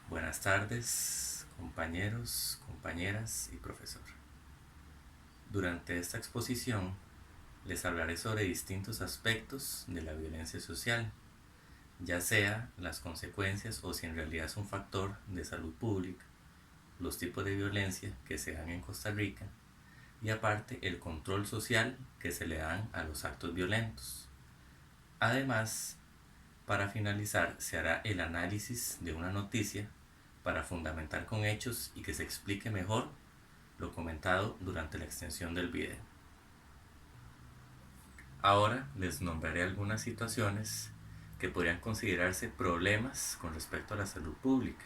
Buenas tardes, compañeros, compañeras y profesor. Durante esta exposición les hablaré sobre distintos aspectos de la violencia social, ya sea las consecuencias o si en realidad es un factor de salud pública, los tipos de violencia que se dan en Costa Rica y aparte el control social que se le dan a los actos violentos. Además, para finalizar, se hará el análisis de una noticia para fundamentar con hechos y que se explique mejor lo comentado durante la extensión del video. Ahora les nombraré algunas situaciones que podrían considerarse problemas con respecto a la salud pública,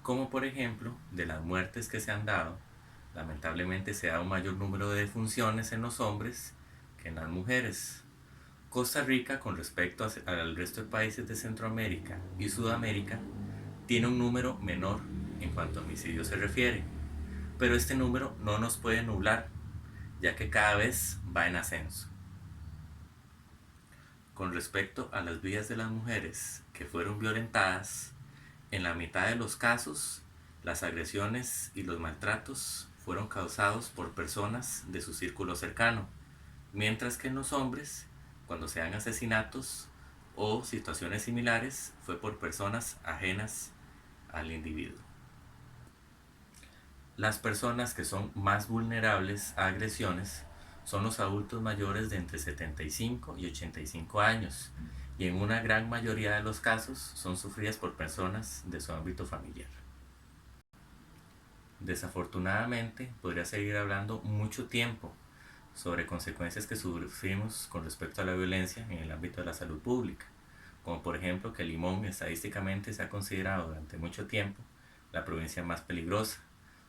como por ejemplo de las muertes que se han dado. Lamentablemente se da un mayor número de defunciones en los hombres que en las mujeres. Costa Rica, con respecto al resto de países de Centroamérica y Sudamérica, tiene un número menor en cuanto a homicidios se refiere, pero este número no nos puede nublar, ya que cada vez va en ascenso. Con respecto a las vidas de las mujeres que fueron violentadas, en la mitad de los casos, las agresiones y los maltratos fueron causados por personas de su círculo cercano, mientras que en los hombres, cuando se dan asesinatos o situaciones similares, fue por personas ajenas al individuo. Las personas que son más vulnerables a agresiones son los adultos mayores de entre 75 y 85 años, y en una gran mayoría de los casos son sufridas por personas de su ámbito familiar. Desafortunadamente, podría seguir hablando mucho tiempo sobre consecuencias que sufrimos con respecto a la violencia en el ámbito de la salud pública, como por ejemplo que Limón estadísticamente se ha considerado durante mucho tiempo la provincia más peligrosa,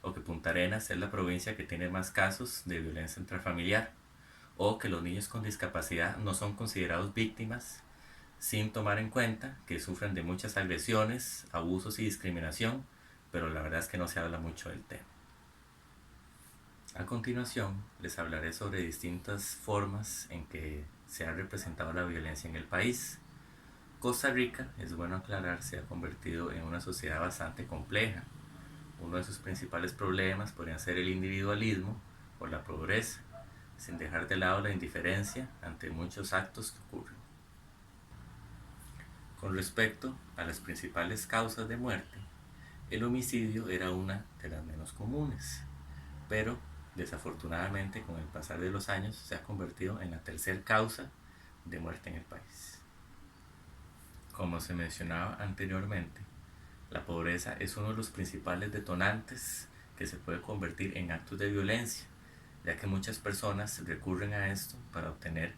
o que Punta Arenas es la provincia que tiene más casos de violencia intrafamiliar, o que los niños con discapacidad no son considerados víctimas, sin tomar en cuenta que sufren de muchas agresiones, abusos y discriminación, pero la verdad es que no se habla mucho del tema. A continuación, les hablaré sobre distintas formas en que se ha representado la violencia en el país. Costa Rica, es bueno aclarar, se ha convertido en una sociedad bastante compleja. Uno de sus principales problemas podría ser el individualismo o la pobreza, sin dejar de lado la indiferencia ante muchos actos que ocurren. Con respecto a las principales causas de muerte, el homicidio era una de las menos comunes, pero desafortunadamente con el pasar de los años se ha convertido en la tercera causa de muerte en el país. Como se mencionaba anteriormente, la pobreza es uno de los principales detonantes que se puede convertir en actos de violencia, ya que muchas personas recurren a esto para obtener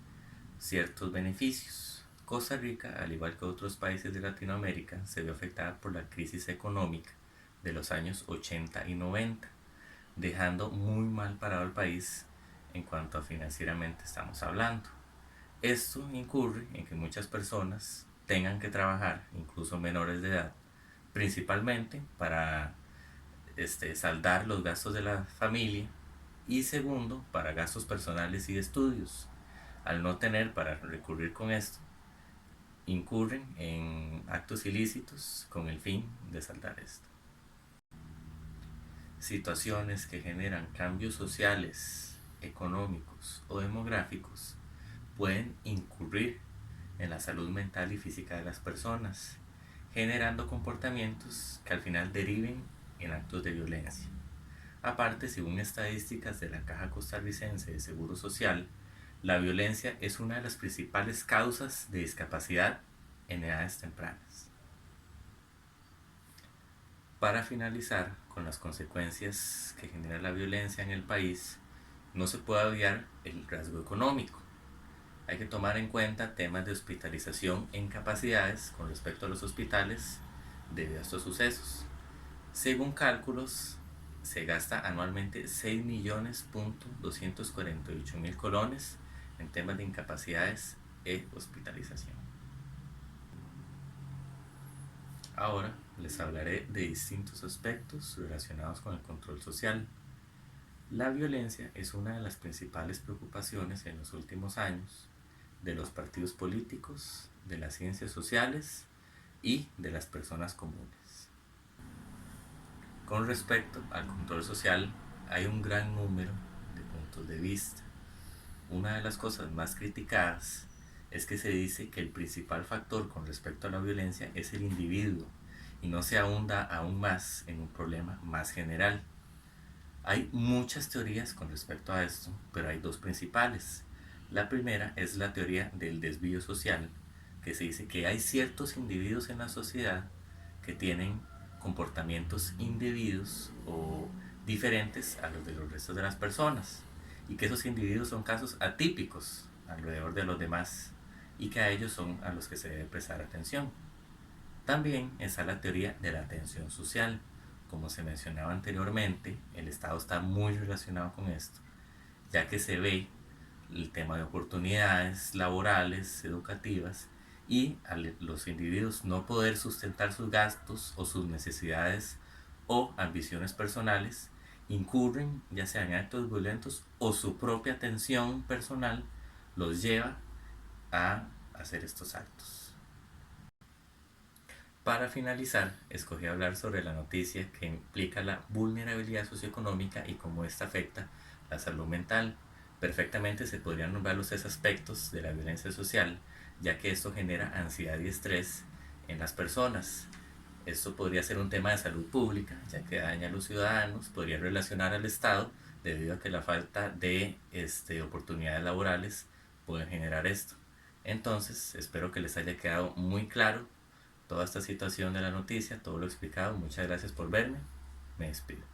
ciertos beneficios. Costa Rica, al igual que otros países de Latinoamérica, se vio afectada por la crisis económica de los años 80 y 90, dejando muy mal parado al país en cuanto a financieramente estamos hablando. Esto incurre en que muchas personas tengan que trabajar, incluso menores de edad, principalmente para saldar los gastos de la familia y segundo, para gastos personales y de estudios. Al no tener para recurrir con esto, incurren en actos ilícitos con el fin de saldar esto. Situaciones que generan cambios sociales, económicos o demográficos pueden incurrir en la salud mental y física de las personas, generando comportamientos que al final deriven en actos de violencia. Aparte, según estadísticas de la Caja Costarricense de Seguro Social, la violencia es una de las principales causas de discapacidad en edades tempranas. Para finalizar con las consecuencias que genera la violencia en el país, no se puede obviar el rasgo económico. Hay que tomar en cuenta temas de hospitalización e incapacidades con respecto a los hospitales debido a estos sucesos. Según cálculos, se gasta anualmente 6.248.000 colones en temas de incapacidades e hospitalización. Ahora les hablaré de distintos aspectos relacionados con el control social. La violencia es una de las principales preocupaciones en los últimos años de los partidos políticos, de las ciencias sociales y de las personas comunes. Con respecto al control social, hay un gran número de puntos de vista. Una de las cosas más criticadas es que se dice que el principal factor con respecto a la violencia es el individuo y no se ahonda aún más en un problema más general. Hay muchas teorías con respecto a esto, pero hay dos principales. La primera es la teoría del desvío social, que se dice que hay ciertos individuos en la sociedad que tienen comportamientos indebidos o diferentes a los de los restos de las personas y que esos individuos son casos atípicos alrededor de los demás y que a ellos son a los que se debe prestar atención. También está la teoría de la atención social. Como se mencionaba anteriormente, el Estado está muy relacionado con esto, ya que se ve el tema de oportunidades laborales, educativas, y a los individuos no poder sustentar sus gastos o sus necesidades o ambiciones personales, incurren ya sea en actos violentos o su propia atención personal los lleva a hacer estos actos. Para finalizar, escogí hablar sobre la noticia que implica la vulnerabilidad socioeconómica y cómo esta afecta la salud mental. Perfectamente se podrían nombrar los tres aspectos de la violencia social, ya que esto genera ansiedad y estrés en las personas. Esto podría ser un tema de salud pública, ya que daña a los ciudadanos, podría relacionar al Estado, debido a que la falta de oportunidades laborales puede generar esto. Entonces, espero que les haya quedado muy claro toda esta situación de la noticia, todo lo explicado. Muchas gracias por verme. Me despido.